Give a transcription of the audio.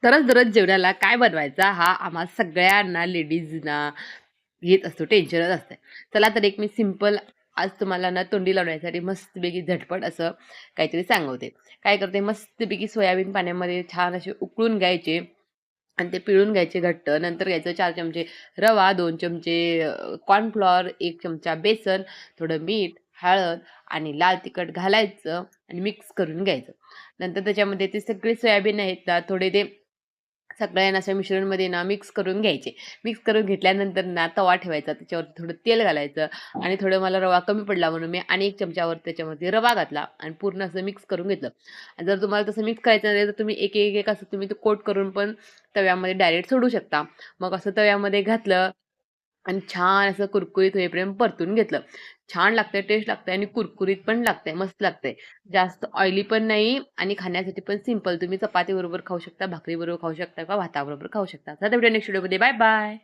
तरच दररोज जेवणाला काय बनवायचा हा आम्हा सगळ्यांना लेडीजना येत असतो, टेन्शनच असते. चला तर एक मी सिंपल आज तुम्हाला ना तोंडी लावण्यासाठी मस्तपैकी झटपट असं काहीतरी सांगवते. काय करते मस्तपैकी सोयाबीन पाण्यामध्ये छान असे उकळून घ्यायचे आणि ते पिळून घ्यायचे घट्ट. नंतर घ्यायचं 4 चमचे रवा, 2 चमचे कॉर्नफ्लॉवर, 1 चमचा बेसन, थोडं मीठ, हळद आणि लाल तिखट घालायचं आणि मिक्स करून घ्यायचं. नंतर त्याच्यामध्ये ते सगळे सोयाबीन आहेत ना, थोडे ते सगळ्यांना अशा मिश्रणमध्ये ना मिक्स करून घ्यायचे. मिक्स करून घेतल्यानंतर ना तवा ठेवायचा. त्याच्यावर थोडं तेल घालायचं आणि थोडं मला रवा कमी पडला म्हणून मी आणि 1 चमचावर त्याच्यामध्ये रवा घातला आणि पूर्ण असं मिक्स करून घेतलं. आणि जर तुम्हाला तसं मिक्स करायचं नसेल तर तुम्ही एक असं तुम्ही ते कोट करून पण तव्यामध्ये डायरेक्ट सोडू शकता. मग असं तव्यामध्ये घातलं आणि छान असं कुरकुरीत होईपर्यंत परतून घेतलं. छान लागतंय, टेस्ट लागतंय आणि कुरकुरीत पण लागतंय, मस्त लागतंय. जास्त ऑइली पण नाही आणि खाण्यासाठी पण सिंपल. तुम्ही चपातीबरोबर खाऊ शकता, भाकरीबरोबर खाऊ शकता किंवा भाताबरोबर खाऊ शकता. तर भेटूया नेक्स्ट व्हिडिओमध्ये. Bye bye.